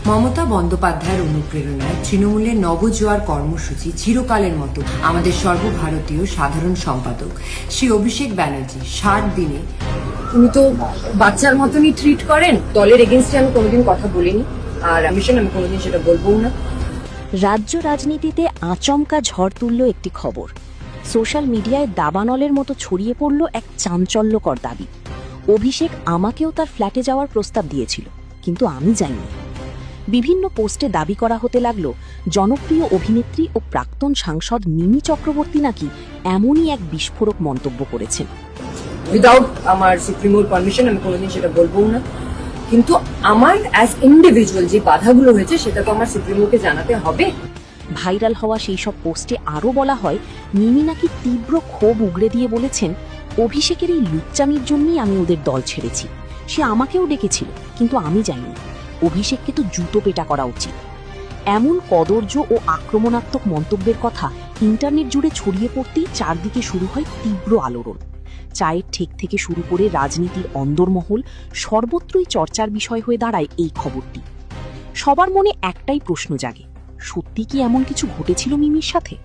মমতা বন্দ্যোপাধ্যায়ের অনুপ্রেরণায় তৃণমূলের নবজোয়ার কর্মসূচি চিরকালের মতো আমাদের সর্বভারতীয় সাধারণ সম্পাদক শ্রী অভিষেক ব্যানার্জি 60 দিনে উনি তো বাচ্চার মতনই ট্রিট করেন। দলের এগেনস্টে আমি কোনোদিন কথা বলিনি, আর আমি কোনোদিন সেটা বলবো না। রাজ্য রাজনীতিতে আচমকা ঝড় তুলল একটি খবর। সোশ্যাল মিডিয়ায় দাবানলের মতো ছড়িয়ে পড়ল এক চাঞ্চল্যকর দাবি। অভিষেক আমাকেও তার ফ্ল্যাটে যাওয়ার প্রস্তাব দিয়েছিল, কিন্তু আমি যাইনি। বিভিন্ন পোস্টে দাবি করা হতে লাগল জনপ্রিয় অভিনেত্রী ও প্রাক্তন সাংসদ মিমি চক্রবর্তী নাকি এমনই এক বিস্ফোরক মন্তব্য করেছেন। উইদাউট আমার সুপ্রিমোর পারমিশন আমি কোনোদিন সেটা বলবো না, কিন্তু আমার অ্যাজ ইন্ডিভিজুয়াল যে বাধাগুলো হয়েছে সেটা তো আমার সুপ্রিমোকে জানাতে হবে। ভাইরাল হওয়া সেই সব পোস্টে আরও বলা হয়, মিমি নাকি তীব্র ক্ষোভ উগড়ে দিয়ে বলেছেন, অভিষেকের এই লুচ্চামির জন্যই আমি ওদের দল ছেড়েছি। সে আমাকেও ডেকেছিল, কিন্তু আমি যাইনি। অভিষেককে তো জুতো পেটা করা উচিত। এমন কদর্য ও আক্রমণাত্মক মন্তব্যের কথা ইন্টারনেট জুড়ে ছড়িয়ে পড়তেই চারদিকে শুরু হয় তীব্র আলোড়ন। চায়ের ঠেক থেকে শুরু করে রাজনীতির অন্দরমহল সর্বত্রই চর্চার বিষয় হয়ে দাঁড়ায় এই খবরটি। সবার মনে একটাই প্রশ্ন জাগে, সত্যি কি এমন কিছু ঘটেছিল মিমির সাথে?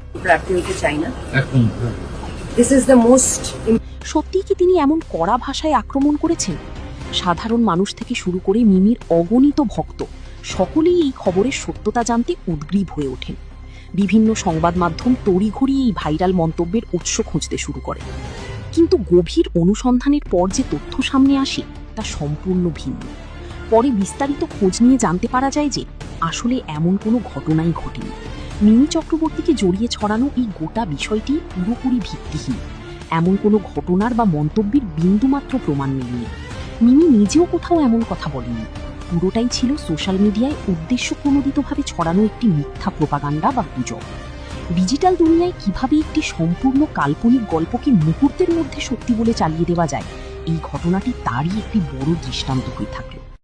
সত্যি কি তিনি এমন কড়া ভাষায় আক্রমণ করেছেন? সাধারণ মানুষ থেকে শুরু করে মিমির অগণিত ভক্ত সকলেই এই খবরের সত্যতা জানতে উদ্গ্রীব হয়ে ওঠেন। বিভিন্ন সংবাদ মাধ্যম তড়িঘড়ি এই ভাইরাল মন্তব্যের উৎস খুঁজতে শুরু করে, কিন্তু গভীর অনুসন্ধানের পর যে তথ্য সামনে আসে তা সম্পূর্ণ ভিন্ন। পরে বিস্তারিত খোঁজ নিয়ে জানতে পারা যায় যে আসলে এমন কোনো ঘটনাই ঘটেনি। মিমি চক্রবর্তীকে জড়িয়ে ছড়ানো এই গোটা বিষয়টি পুরোপুরি ভিত্তিহীন। এমন কোনো ঘটনার বা মন্তব্যের বিন্দুমাত্র প্রমাণ মেলেনি। মিমি নিজেও কোথাও এমন কথা বলেনি। পুরোটাই ছিল সোশ্যাল মিডিয়ায় উদ্দেশ্যপ্রণোদিতভাবে ছড়ানো একটি মিথ্যা প্রোপাগান্ডা বা গুজব। ডিজিটাল দুনিয়ায় কিভাবে একটি সম্পূর্ণ কাল্পনিক গল্পকে মুহূর্তের মধ্যে সত্যি বলে চালিয়ে দেওয়া যায়, এই ঘটনাটি তারই একটি বড় দৃষ্টান্ত হয়ে থাকল।